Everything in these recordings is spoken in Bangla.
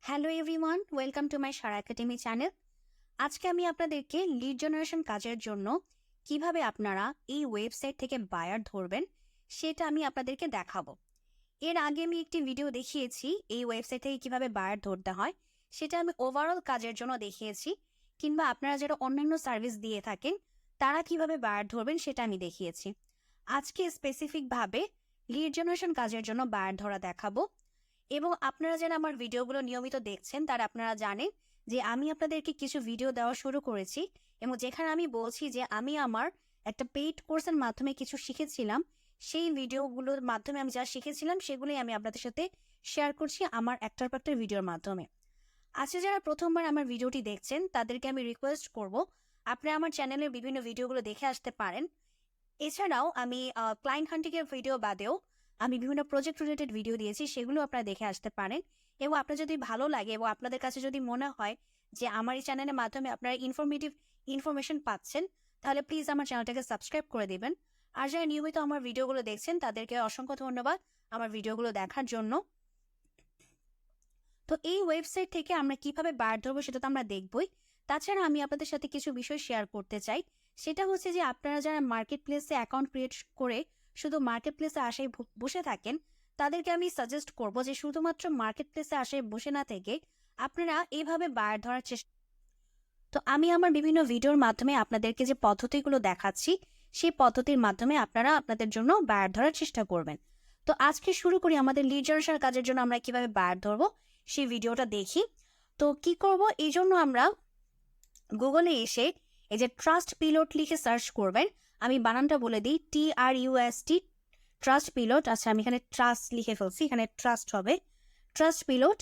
Hello everyone, welcome to my Sara academy channel. আজকে আমি আপনাদেরকে লিড জেনারেশন কাজের জন্য কিভাবে আপনারা এই ওয়েবসাইট থেকে বায়ার ধরবেন সেটা আমি আপনাদেরকে দেখাবো। এর আগে আমি একটি ভিডিও দেখিয়েছি এই ওয়েবসাইট থেকে কিভাবে বায়ার ধরতে হয়, সেটা আমি ওভারঅল কাজের জন্য দেখিয়েছি, কিংবা আপনারা যারা অন্যান্য সার্ভিস দিয়ে থাকেন তারা কিভাবে বায়ার ধরবেন সেটা আমি দেখিয়েছি। আজকে স্পেসিফিকভাবে লিড জেনারেশন কাজের জন্য বায়ার ধরা দেখাবো। এবং আপনারা যারা আমার ভিডিওগুলো নিয়মিত দেখছেন তারা আপনারা জানেন যে আমি আপনাদেরকে কিছু ভিডিও দেওয়া শুরু করেছি, এবং যেখানে আমি বলছি যে আমি আমার একটা পেইড কোর্সের মাধ্যমে কিছু শিখেছিলাম, সেই ভিডিওগুলোর মাধ্যমে আমি যা শিখেছিলাম সেগুলোই আমি আপনাদের সাথে শেয়ার করছি আমার একটার পর একটা ভিডিওর মাধ্যমে। আজকে যারা প্রথমবার আমার ভিডিওটি দেখছেন তাদেরকে আমি রিকোয়েস্ট করব আপনারা আমার চ্যানেলের বিভিন্ন ভিডিওগুলো দেখে আসতে পারেন। এছাড়াও আমি ক্লায়েন্ট হান্টিংয়ের ভিডিও বাদেও আমি বিভিন্ন প্রজেক্ট রিলেটেড ভিডিও দিয়েছি, সেগুলো আপনারা দেখে আসতে পারেন। এবং আপনার যদি ভালো লাগে এবং আপনাদের কাছে যদি মনে হয় যে আমার এই চ্যানেলের মাধ্যমে আপনারা ইনফরমেশন পাচ্ছেন, তাহলে প্লিজ আমার চ্যানেলটাকে সাবস্ক্রাইব করে দিবেন। আর যারা নিয়মিত আমার ভিডিওগুলো দেখছেন তাদেরকে অসংখ্য ধন্যবাদ আমার ভিডিওগুলো দেখার জন্য। তো এই ওয়েবসাইট থেকে আমরা কিভাবে বায়ার ধরবো সেটা তো আমরা দেখবই। তাছাড়া আমি আপনাদের সাথে কিছু বিষয় শেয়ার করতে চাই। সেটা হচ্ছে যে আপনারা যারা মার্কেট প্লেসে অ্যাকাউন্ট ক্রিয়েট করে শুধু মার্কেট প্লেসে আশায় বসে থাকেন, তাদেরকে আমি সাজেস্ট করব যে শুধুমাত্র মার্কেট প্লেসে আশায় বসে না থেকে আপনারা এইভাবে বায়ার ধরার চেষ্টা। তো আমি আমার বিভিন্ন ভিডিওর মাধ্যমে আপনাদেরকে যে পদ্ধতিগুলো দেখাচ্ছি সেই পদ্ধতির মাধ্যমে আপনারা আপনাদের জন্য বায়ার ধরার চেষ্টা করবেন। তো আজকে শুরু করি আমাদের লিড জেনারেশন কাজের জন্য আমরা কিভাবে বায়ার ধরবো সেই ভিডিওটা দেখি। তো কি করব, এই জন্য আমরা গুগলে এসে এই যে ট্রাস্ট পিলট লিখে সার্চ করবেন। আমি বানানটা বলে দিই, TRUST, ট্রাস্ট পিলট। আচ্ছা, আমি এখানে ট্রাস্ট লিখে ফেলছি, এখানে ট্রাস্ট হবে, ট্রাস্ট পিলট,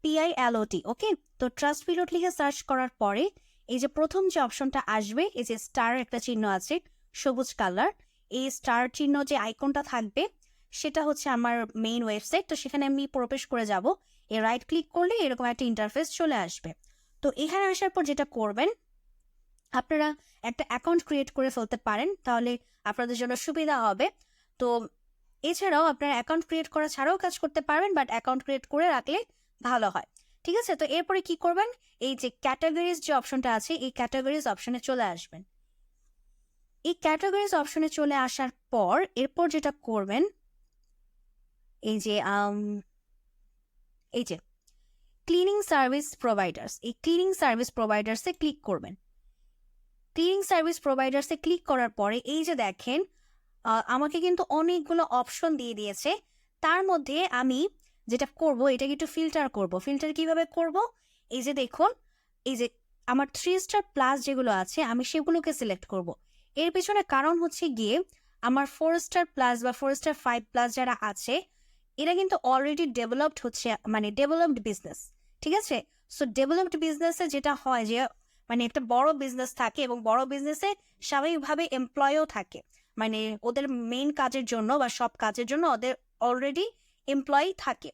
PILOT। ওকে, তো ট্রাস্ট পিলট লিখে সার্চ করার পরে এই যে প্রথম যে অপশনটা আসবে, এই যে স্টার একটা চিহ্ন আছে সবুজ কালার, এই স্টার চিহ্ন যে আইকনটা থাকবে সেটা হচ্ছে আমার মেইন ওয়েবসাইট। তো সেখানে আমি প্রবেশ করে যাব। এই রাইট ক্লিক করলে এরকম একটা ইন্টারফেস চলে আসবে। তো এখানে আসার পর যেটা করবেন, আপনারা একটা অ্যাকাউন্ট ক্রিয়েট করে ফেলতে পারেন, তাহলে আপনাদের জন্য সুবিধা হবে। তো এছাড়াও আপনারা অ্যাকাউন্ট ক্রিয়েট করা ছাড়াও কাজ করতে পারবেন, বাট অ্যাকাউন্ট ক্রিয়েট করে রাখলে ভালো হয়। ঠিক আছে, তো এরপরে কি করবেন, এই যে ক্যাটাগরিজ যে অপশনটা আছে এই ক্যাটাগরিজ অপশনে চলে আসবেন। এই ক্যাটাগরিজ অপশনে চলে আসার পর এরপর যেটা করবেন, এই যে ক্লিনিং সার্ভিস প্রোভাইডার্স, এই ক্লিনিং সার্ভিস প্রোভাইডার্সে ক্লিক করবেন। ক্লিনিং সার্ভিস প্রোভাইডার্সে ক্লিক করার পরে এই যে দেখেন আমাকে কিন্তু অনেকগুলো অপশন দিয়ে দিয়েছে। তার মধ্যে আমি যেটা করব এটাকে একটু ফিল্টার করব। ফিল্টার কিভাবে করব, এই যে দেখুন, এই যে আমার 3 স্টার প্লাস যেগুলো আছে আমি সেগুলোকে সিলেক্ট করব। এর পেছনে কারণ হচ্ছে গিয়ে আমার 4 স্টার প্লাস বা 4 স্টার 5 প্লাস যারা আছে এরা কিন্তু অলরেডি ডেভেলপড হচ্ছে, মানে ডেভেলপড বিজনেস। ঠিক আছে, সো ডেভেলপড বিজনেসে যেটা হয় যে মানে একটা বড় বিজনেস থাকে এবং বড় বিজনেসে স্বাভাবিকভাবে এমপ্লয়ও থাকে, মানে ওদের মেইন কাজের জন্য বা সব কাজের জন্য ওদের অলরেডি এমপ্লয়ি থাকে।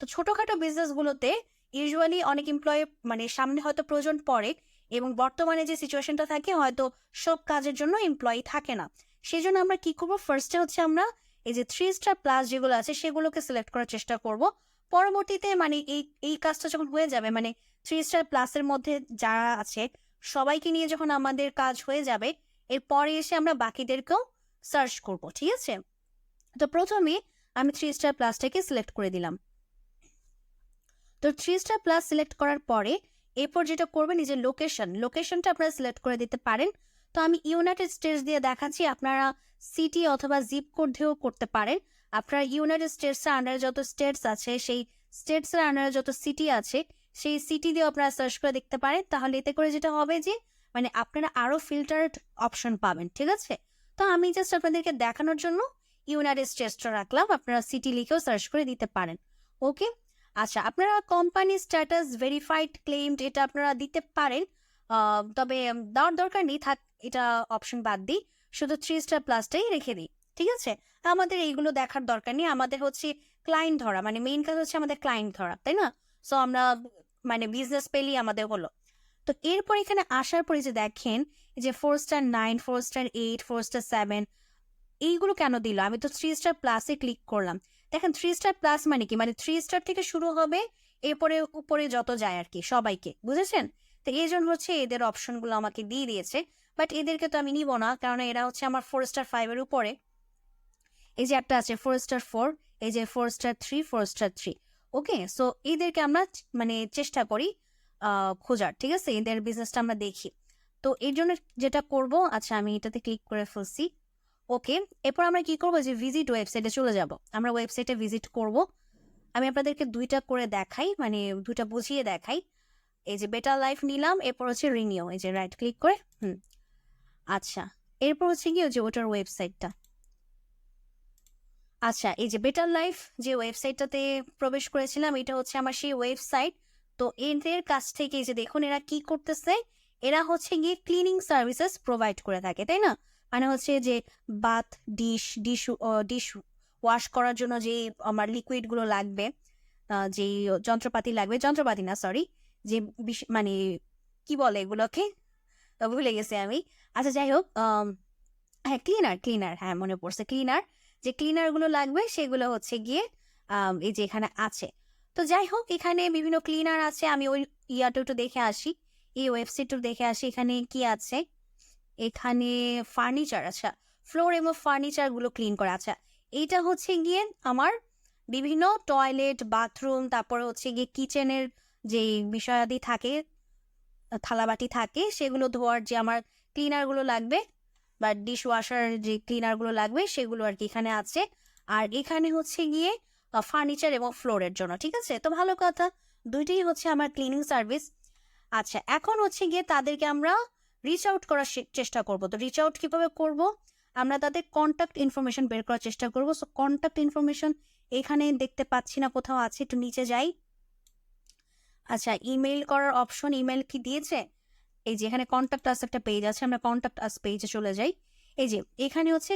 তো ছোটখাটো বিজনেসগুলোতে ইউজুয়ালি অনেক এমপ্লয়ি মানে সামনে হয়তো প্রয়োজন পড়ে, এবং বর্তমানে যে সিচুয়েশনটা থাকে হয়তো সব কাজের জন্য এমপ্লয়ি থাকে না। সেই জন্য আমরা কি করবো, ফার্স্টে হচ্ছে আমরা এই যে 3 স্টার প্লাস যেগুলো আছে সেগুলোকে সিলেক্ট করার চেষ্টা করব। পরবর্তীতে মানে এই কাজটা যখন হয়ে যাবে, মানে 3 স্টার প্লাসের মধ্যে যারা আছে সবাইকে নিয়ে যখন আমাদের কাজ হয়ে যাবে, এরপরে এসে আমরা বাকিদেরকেও সার্চ করব। ঠিক আছে, তো প্রথমে আমি 3 স্টার প্লাসটাকে সিলেক্ট করে দিলাম। তো 3 স্টার প্লাস সিলেক্ট করার পরে এরপর যেটা করবেন, এই যে লোকেশনটা আপনারা সিলেক্ট করে দিতে পারেন। তো আমি ইউনাইটেড স্টেটস দিয়ে দেখাচ্ছি, আপনারা সিটি অথবা জিপ কোড দিয়েও করতে পারেন। আপনারা ইউনাইটেড স্টেটসের আন্ডারে যত স্টেটস আছে সেই স্টেটসের আন্ডারে যত সিটি আছে সেই সিটি দিয়েও আপনারা সার্চ করে দেখতে পারেন। তাহলে এতে করে যেটা হবে যে মানে আপনারা আরো ফিল্টার্ড অপশন পাবেন। ঠিক আছে, তো আমি জাস্ট আপনাদেরকে দেখানোর জন্য ইউনাইটেড স্টেটসটা রাখলাম, আপনারা সিটি লিখেও সার্চ করে দিতে পারেন। ওকে, আচ্ছা, আপনারা কোম্পানি স্ট্যাটাস ভেরিফাইড ক্লেমড এটা আপনারা দিতে পারেন, তবে দেওয়ার দরকার নেই, থাক এটা অপশন বাদ দিই, শুধু 3 স্টার প্লাসটাই রেখে দিই। ঠিক আছে, আমাদের এইগুলো দেখার দরকার নেই, আমাদের হচ্ছে ক্লায়েন্ট ধরা, মানে মেইন কাজ হচ্ছে আমাদের ক্লায়েন্ট ধরা, তাই না? সো আমরা মানে বিজনেস পেলেই আমাদের হলো। তো এরপর এখানে আসার পরে যে দেখেন যে 4 স্টার 9, 4 স্টার 8, 4 স্টার 7 এইগুলো কেন দিল, আমি তো 3 স্টার প্লাসে ক্লিক করলাম। দেখেন 3 স্টার প্লাস মানে কি, মানে 3 স্টার থেকে শুরু হবে এরপরে উপরে যত যায় আর কি সবাইকে, বুঝেছেন? তো এই জন্য হচ্ছে এদের অপশনগুলো আমাকে দিয়ে দিয়েছে, বাট এদেরকে তো আমি নিব না, কারণ এরা হচ্ছে আমার 4*5 উপরে। এই যে একটা আছে 4*4, এই যে 4*3, 4*3। ওকে, সো এদেরকে আমরা মানে চেষ্টা করি খোঁজার, ঠিক আছে? এদের বিজনেসটা আমরা দেখি। তো এর জন্য যেটা করব, আচ্ছা আমি এটাতে ক্লিক করে ফেলছি। ওকে, এরপর আমরা কি করবো, যে ভিজিট ওয়েবসাইটে চলে যাব। আমরা ওয়েবসাইটে ভিজিট করব। আমি আপনাদেরকে দুইটা করে দেখাই, মানে দুইটা বুঝিয়ে দেখাই। এই যে বেটার লাইফ নিলাম, এরপর হচ্ছে রিনিউ, এই যে রাইট ক্লিক করে আচ্ছা, এরপর হচ্ছে কি যে ওটার ওয়েবসাইটটা। আচ্ছা, এই যে বেটার লাইফ যে ওয়েবসাইটটাতে প্রবেশ করেছিলাম, এটা হচ্ছে আমার সেই ওয়েবসাইট। তো এদের কাছ থেকে এই যে দেখুন এরা কি করতেছে, এরা হচ্ছে গিয়ে ক্লিনিং সার্ভিসেস প্রোভাইড করে থাকে, তাই না? মানে হচ্ছে যে bath, dish dish dish wash করার জন্য যে আমার লিকুইডগুলো লাগবে, যে যন্ত্রপাতি লাগবে, যন্ত্রপাতি না সরি, যে মানে কি বলে এগুলোকে, ভুলে গেছি আমি। আচ্ছা যাই হোক, হ্যাঁ ক্লিনার, হ্যাঁ মনে পড়ছে, ক্লিনার। যে ক্লিনারগুলো লাগবে সেগুলো হচ্ছে গিয়ে এই যে এখানে আছে। তো যাই হোক, এখানে বিভিন্ন ক্লিনার আছে। আমি ওই ইয়াটা একটু দেখে আসি, এই ওয়েবসাইটটা দেখে আসি এখানে কি আছে। এখানে ফার্নিচার, আচ্ছা ফ্লোর এবং ফার্নিচারগুলো ক্লিন করা। আচ্ছা, এইটা হচ্ছে গিয়ে আমার বিভিন্ন টয়লেট, বাথরুম, তারপরে হচ্ছে গিয়ে কিচেনের যে বিষয়াদি থাকে, থালাবাটি থাকে, সেগুলো ধোয়ার যে আমার ক্লিনারগুলো লাগবে বা ডিশ ওয়াশার যে ক্লিনারগুলো লাগবে সেগুলো আর কি এখানে আছে। আর এখানে হচ্ছে গিয়ে ফার্নিচার এবং ফ্লোরের জন্য, ঠিক আছে? তো ভালো কথা, দুইটাই হচ্ছে আমার ক্লিনিং সার্ভিস। আচ্ছা, এখন হচ্ছে গিয়ে তাদেরকে আমরা রিচ আউট করার চেষ্টা করব। তো রিচ আউট কিভাবে করব, আমরা তাদের কন্ট্যাক্ট ইনফরমেশন বের করার চেষ্টা করব। সো কন্ট্যাক্ট ইনফরমেশন এখানে দেখতে পাচ্ছি না, কোথাও আছে, একটু নিচে যাই। আচ্ছা, ইমেল করার অপশন, ইমেল কি দিয়েছে? এই যে এখানে কন্ট্যাক্ট আস একটা পেজ আছে, আমরা কন্ট্যাক্ট আস পেজে চলে যাই। এই যে এখানে হচ্ছে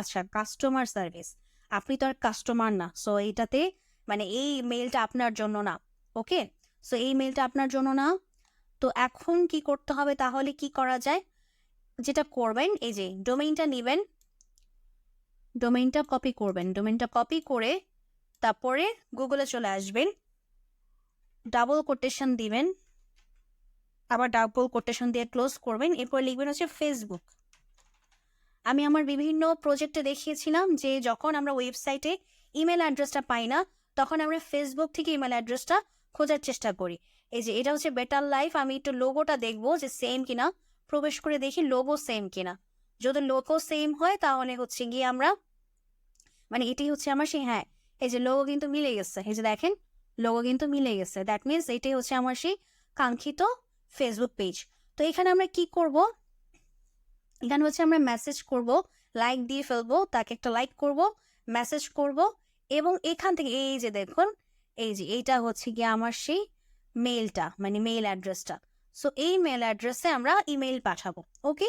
আচ্ছা কাস্টমার সার্ভিস, আপনি তো আর কাস্টমার না, সো এইটাতে মানে এই মেলটা আপনার জন্য না। ওকে, সো এই মেলটা আপনার জন্য না। তো এখন কি করতে হবে, তাহলে কি করা যায়? যেটা করবেন, এই যে ডোমেইনটা নেবেন, ডোমেইনটা কপি করবেন, ডোমেইনটা কপি করে তারপরে গুগলে চলে আসবেন, ডাবল কোটেশন দিবেন, আবার ডাবল কোটেশন দিয়ে ক্লোজ করবেন, এরপর লিখবেন হচ্ছে ফেসবুক। আমি আমার বিভিন্ন প্রজেক্টে দেখিয়েছিলাম যে যখন আমরা ওয়েবসাইটে ইমেল অ্যাড্রেসটা পাই না, তখন আমরা ফেসবুক থেকে ইমেল অ্যাড্রেসটা খোঁজার চেষ্টা করি। এই যে এটা হচ্ছে বেটার লাইফ। আমি একটু লোগোটা দেখবো যে সেম কিনা, প্রবেশ করে দেখি লোগো সেম কিনা। যদি লোগো সেম হয় তাহলে হচ্ছে গিয়ে আমরা মানে এটাই হচ্ছে আমার সেই, হ্যাঁ এই যে লোগো কিন্তু মিলে গেছে, এই যে দেখেন লোগো কিন্তু মিলে গেছে, দ্যাট মিনস এটাই হচ্ছে আমার সেই কাঙ্ক্ষিত ফেসবুক পেজ। তো এখানে আমরা কি করব, এখানে হচ্ছে আমরা মেসেজ করব, লাইক দিয়ে ফেলবো, তাকে একটা লাইক করব, মেসেজ করব, এবং এখান থেকে এই যে দেখুন, এই যে এইটা হচ্ছে গিয়ে আমার সেই মেইলটা, মানে মেইল অ্যাড্রেসটা। সো এই মেইল অ্যাড্রেসে আমরা ইমেইল পাঠাবো। ওকে,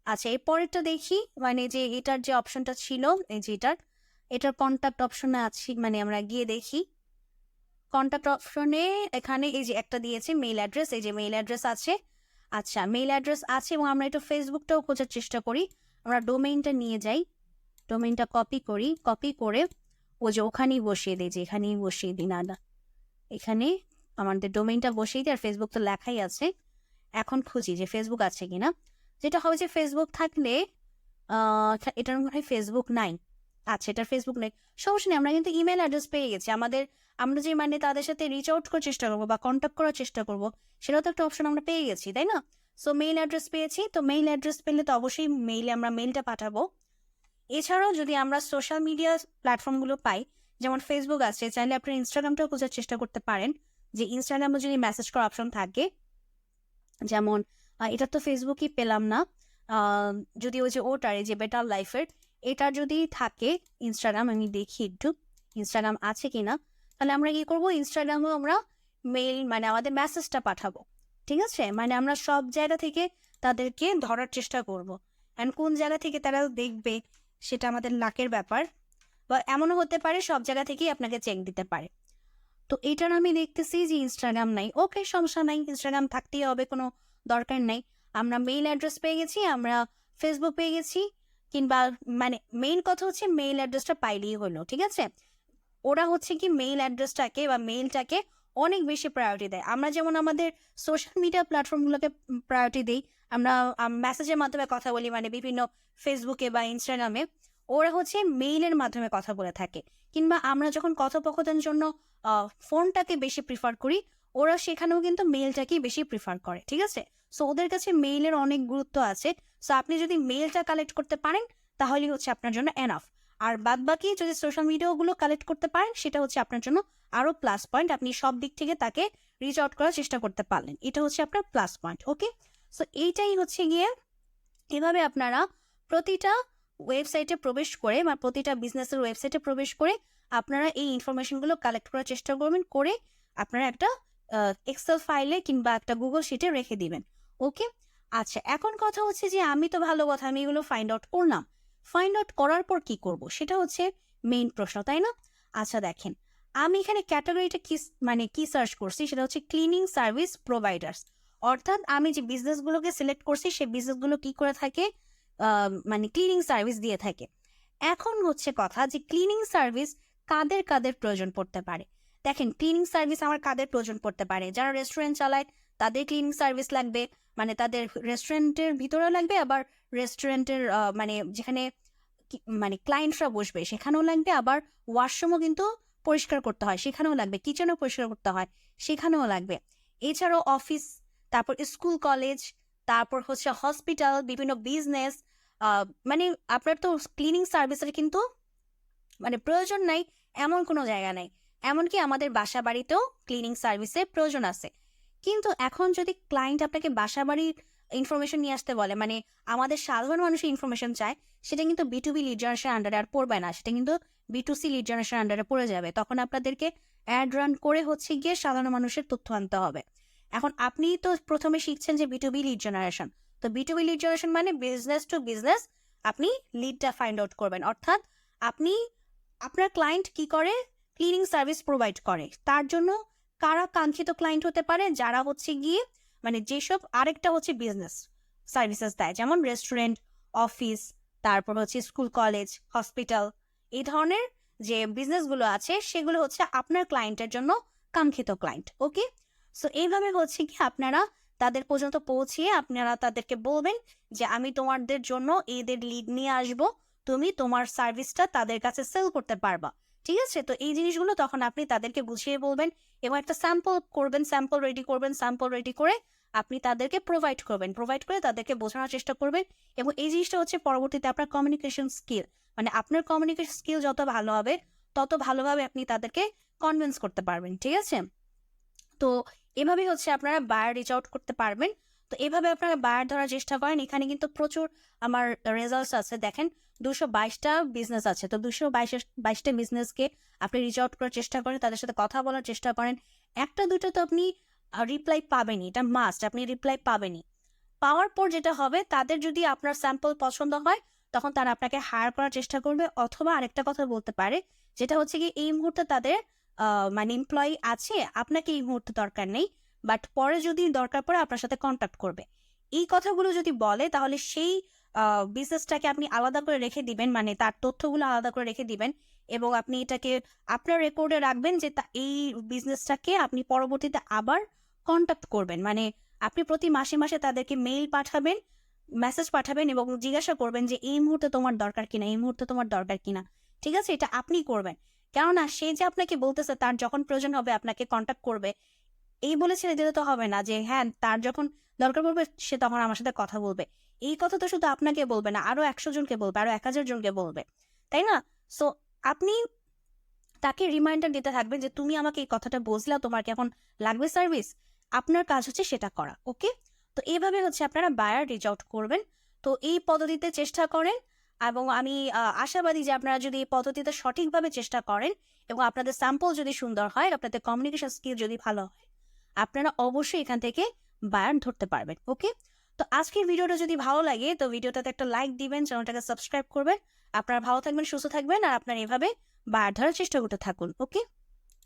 আচ্ছা এই পরেরটা দেখি, মানে যে এটার যে অপশনটা ছিল, এই যে এটার কন্ট্যাক্ট অপশনে আছি, মানে আমরা গিয়ে দেখি কন্ট্যাক্ট অপশনে, এখানে এই যে একটা দিয়েছে মেইল অ্যাড্রেস, এই যে মেইল অ্যাড্রেস আছে। আচ্ছা মেইল অ্যাড্রেস আছে, এবং আমরা একটু ফেসবুকটাও খোঁজার চেষ্টা করি। আমরা ডোমেইনটা নিয়ে যাই, ডোমেইনটা কপি করি, কপি করে ও যে ওখানেই বসিয়ে দিই, যে এখানেই বসিয়ে দিই, না এখানে আমাদের ডোমেইনটা বসিয়ে দিই, আর ফেসবুক তো লেখাই আছে। এখন খুঁজি যে ফেসবুক আছে কিনা। যেটা হবে যে ফেসবুক থাকলে এটার মনে হয় ফেসবুক নাই। আচ্ছা, এটার ফেসবুক নেই, সমস্যা নেই, আমরা কিন্তু ইমেল অ্যাড্রেস পেয়ে গেছি। আমরা যে মানে তাদের সাথে রিচ আউট করার চেষ্টা করবো বা কন্ট্যাক্ট করার চেষ্টা করবো, সেটাও তো একটা অপশন আমরা পেয়ে গেছি, তাই না? সো মেইল অ্যাড্রেস পেয়েছি, তো মেইল অ্যাড্রেস পেলে তো অবশ্যই মেইলে আমরা মেইলটা পাঠাবো। এছাড়াও যদি আমরা সোশ্যাল মিডিয়া প্ল্যাটফর্মগুলো পাই, যেমন ফেসবুক আছে, চাইলে আপনি ইনস্টাগ্রামটাও খোঁজার চেষ্টা করতে পারেন, যে ইনস্টাগ্রামে যদি মেসেজ করার অপশন থাকে, যেমন এটা তো ফেসবুকই পেলাম না, যদি ওই যে ওটার এই যে বেটার লাইফের এটার যদি থাকে ইনস্টাগ্রাম, আমি দেখি একটু ইনস্টাগ্রাম আছে কিনা। তাহলে আমরা কি করব, ইনস্টাগ্রামেও আমরা মেইল মানে আমাদের মেসেজটা পাঠাবো, ঠিক আছে? মানে আমরা সব জায়গা থেকে তাদেরকে ধরার চেষ্টা করব, অ্যান্ড কোন জায়গা থেকে তারা দেখবে সেটা আমাদের লাকের ব্যাপার, বা এমনও হতে পারে সব জায়গা থেকেই আপনাকে চেক দিতে পারে। তো এটার আমি দেখতেছি যে ইনস্টাগ্রাম নাই। ওকে, সমস্যা নাই, ইনস্টাগ্রাম থাকতেই হবে, কোনো দরকার নাই। আমরা মেইল অ্যাড্রেস পেয়ে গেছি, আমরা ফেসবুক পেয়ে গেছি, কিংবা মানে মেইন কথা হচ্ছে মেইল অ্যাড্রেসটা পাইলেই হলো, ঠিক আছে? ওরা হচ্ছে কি মেইল অ্যাড্রেসটাকে বা মেইলটাকে অনেক বেশি প্রায়োরিটি দেয়। আমরা যেমন আমাদের সোশ্যাল মিডিয়া প্ল্যাটফর্মগুলোকে প্রায়োরিটি দিই, আমরা মেসেজের মাধ্যমে কথা বলি, মানে বিভিন্ন ফেসবুকে বা ইনস্টাগ্রামে, ওরা হচ্ছে মেইলের মাধ্যমে কথা বলে থাকে। কিংবা আমরা যখন কথোপকথনের জন্য ফোনটাকে বেশি প্রিফার করি, ওরা সেখানেও কিন্তু মেইলটাকেই বেশি প্রিফার করে, ঠিক আছে? সো ওদের কাছে মেইলের অনেক গুরুত্ব আছে। সো আপনি যদি মেইলটা কালেক্ট করতে পারেন তাহলেই হচ্ছে আপনার জন্য এনাফ। আর বাদ বাকি যদি সোশ্যাল মিডিয়াগুলো কালেক্ট করতে পারেন সেটা হচ্ছে আপনার জন্য আরো প্লাস পয়েন্ট। আপনি সব দিক থেকে তাকে রিচ আউট করার চেষ্টা করতে পারলেন, এটা হচ্ছে আপনার প্লাস পয়েন্ট। ওকে, সো এইটাই হচ্ছে গিয়ে এভাবে আপনারা প্রতিটা ওয়েবসাইটে প্রবেশ করে বা প্রতিটা বিজনেসের ওয়েবসাইটে প্রবেশ করে আপনারা এই ইনফরমেশনগুলো কালেক্ট করার চেষ্টা করবেন, করে আপনারা একটা এক্সেল ফাইলে কিংবা একটা গুগল শিটে রেখে দিবেন। ওকে, আচ্ছা, এখন কথা হচ্ছে যে আমি তো ভালো কথা, আমি এগুলো ফাইন্ড আউট করলাম, ফাইন্ড আউট করার পর কি করব সেটা হচ্ছে মেইন প্রশ্ন, তাই না? আচ্ছা দেখেন, আমি এখানে ক্যাটাগরিটা কি সার্চ করছি সেটা হচ্ছে ক্লিনিং সার্ভিস প্রোভাইডার্স। অর্থাৎ আমি যে বিজনেসগুলোকে সিলেক্ট করছি সেই বিজনেসগুলো কি করে থাকে, মানে ক্লিনিং সার্ভিস দিয়ে থাকে। এখন হচ্ছে কথা যে ক্লিনিং সার্ভিস কাদের কাদের প্রয়োজন পড়তে পারে। দেখেন, ক্লিনিং সার্ভিস আমার কাদের প্রয়োজন পড়তে পারে, যারা রেস্টুরেন্ট চালায় তাদের ক্লিনিং সার্ভিস লাগবে, মানে তাদের রেস্টুরেন্টের ভিতরেও লাগবে, আবার রেস্টুরেন্টের মানে যেখানে মানে ক্লায়েন্টরা বসবে সেখানেও লাগবে, আবার ওয়াশরুমও কিন্তু পরিষ্কার করতে হয় সেখানেও লাগবে, কিচেনও পরিষ্কার করতে হয় সেখানেও লাগবে। এছাড়াও অফিস, তারপর স্কুল কলেজ, তারপর হচ্ছে হসপিটাল, বিভিন্ন বিজনেস, মানে আপনার তো ক্লিনিং সার্ভিসের কিন্তু মানে প্রয়োজন নাই এমন কোনো জায়গা নাই। এমনকি আমাদের বাসা বাড়িতেও ক্লিনিং সার্ভিসের প্রয়োজন আছে। কিন্তু এখন যদি ক্লায়েন্ট আপনাকে বাসা বাড়ির ইনফরমেশন নিয়ে আসতে বলে, মানে আমাদের সাধারণ মানুষের ইনফরমেশন চায়, সেটা কিন্তু B2B লিড জেনারেশন আন্ডারে আর পড়বে না, সেটা কিন্তু B2C লিড জেনারেশন আন্ডারে পড়ে যাবে। তখন আপনাদেরকে অ্যাড রান করে হচ্ছে গিয়ে সাধারণ মানুষের তথ্য আনতে হবে। এখন আপনি তো প্রথমে শিখছেন যে B2B লিড জেনারেশন, তো B2B লিড জেনারেশন মানে বিজনেস টু বিজনেস আপনি লিডটা ফাইন্ড আউট করবেন। অর্থাৎ আপনি আপনার ক্লায়েন্ট কি করে, ক্লিনিং সার্ভিস প্রোভাইড করে, তার জন্য কারা কাঙ্ক্ষিত ক্লায়েন্ট হতে পারে, যারা হচ্ছে গিয়ে মানে যেসব আরেকটা হচ্ছে বিজনেস সার্ভিসেস দেয়, যেমন রেস্টুরেন্ট, অফিস, তারপর হচ্ছে স্কুল কলেজ, হসপিটাল, এই ধরনের যে বিজনেসগুলো আছে সেগুলো হচ্ছে আপনার ক্লায়েন্টের জন্য কাঙ্ক্ষিত ক্লায়েন্ট। ওকে, সো এইভাবে হচ্ছে কি আপনারা তাদের পর্যন্ত পৌঁছিয়ে আপনারা তাদেরকে বলবেন যে আমি তোমাদের জন্য এদের লিড নিয়ে আসবো, তুমি তোমার সার্ভিসটা তাদের কাছে সেল করতে পারবা, ঠিক আছে? তো এই জিনিসগুলো তখন আপনি তাদেরকে বুঝিয়ে বলবেন এবং একটা স্যাম্পল করবেন, স্যাম্পল রেডি করে আপনি তাদেরকে প্রোভাইড করে তাদেরকে বোঝানোর চেষ্টা করবেন। এবং এই জিনিসটা হচ্ছে পরবর্তীতে আপনার কমিউনিকেশন স্কিল, মানে আপনার কমিউনিকেশন স্কিল যত ভালো হবে তত ভালোভাবে আপনি তাদেরকে কনভিন্স করতে পারবেন, ঠিক আছে? তো এভাবেই হচ্ছে আপনারা বায়ার রিচ আউট করতে পারবেন। তো এভাবে আপনারা বায়ার ধরার চেষ্টা করেন। এখানে কিন্তু প্রচুর আমার রেজাল্টস আছে, দেখেন 222টা বিজনেস আছে। তো 222টা বিজনেসকে আপনি রিচ আউট করার চেষ্টা করেন, তাদের সাথে কথা বলার চেষ্টা করেন। একটা দুটো তো আপনি রিপ্লাই পাবেনই, এটা মাস্ট, আপনি রিপ্লাই পাবেনই। পাওয়ার পর যেটা হবে, তাদের যদি আপনার স্যাম্পল পছন্দ হয় তখন তারা আপনাকে হায়ার করার চেষ্টা করবে। অথবা আরেকটা কথা বলতে পারে, যেটা হচ্ছে কি এই মুহূর্তে তাদের মানে এমপ্লয়ি আছে, আপনাকে এই মুহূর্তে দরকার নেই, বাট পরে যদি দরকার পড়ে আপনার সাথে কন্ট্যাক্ট করবে। এই কথাগুলো যদি বলে তাহলে সেই বিজনেসটাকে আপনি আলাদা করে রেখে দিবেন, মানে তার তথ্যগুলো আলাদা করে রেখে দিবেন এবং আপনি এটাকে আপনার রেকর্ডে রাখবেন যে এই বিজনেসটাকে আপনি পরবর্তীতে আবার কন্ট্যাক্ট করবেন। মানে আপনি প্রতি মাসে মাসে তাদেরকে মেইল পাঠাবেন, মেসেজ পাঠাবেন এবং জিজ্ঞাসা করবেন যে এই মুহূর্তে তোমার দরকার কিনা, ঠিক আছে? এটা আপনি করবেন, কেননা সে যে আপনাকে বলতেছে তার যখন প্রয়োজন হবে আপনাকে কন্ট্যাক্ট করবে, এই বলে ছেড়ে দিলে তো হবে না যে হ্যাঁ তার যখন দরকার পড়বে সে তখন আমার সাথে কথা বলবে। এই কথা তো শুধু আপনাকে বলবে না, আরো 100 জনকে বলবে, আরো 1000 জনকে বলবে, তাই না? সো আপনি তাকে রিমাইন্ডার দিতে থাকবেন যে তুমি আমাকে এই কথাটা বলছিলা, তোমার কি এখন লাগবে সার্ভিস, আপনার কাজ হচ্ছে সেটা করা। ওকে, তো এইভাবে হচ্ছে আপনারা বায়ার রিচ আউট করবেন। তো এই পদ্ধতিতে চেষ্টা করেন এবং আমি আশাবাদী যে আপনারা যদি এই পদ্ধতিতে সঠিকভাবে চেষ্টা করেন এবং আপনাদের স্যাম্পল যদি সুন্দর হয়, আপনাদের কমিউনিকেশন স্কিল যদি ভালো হয়, আপনারা অবশ্যই এখান থেকে বায়ার ধরতে পারবেন। ওকে, তো আজকের ভিডিওটা যদি ভালো লাগে তো ভিডিওটাতে একটা লাইক দিবেন, চ্যানেলটাকে সাবস্ক্রাইব করবেন। আপনারা ভালো থাকবেন, সুস্থ থাকবেন, আর আপনারা এভাবে বায়ার ধরার চেষ্টা করতে থাকুন। ওকে।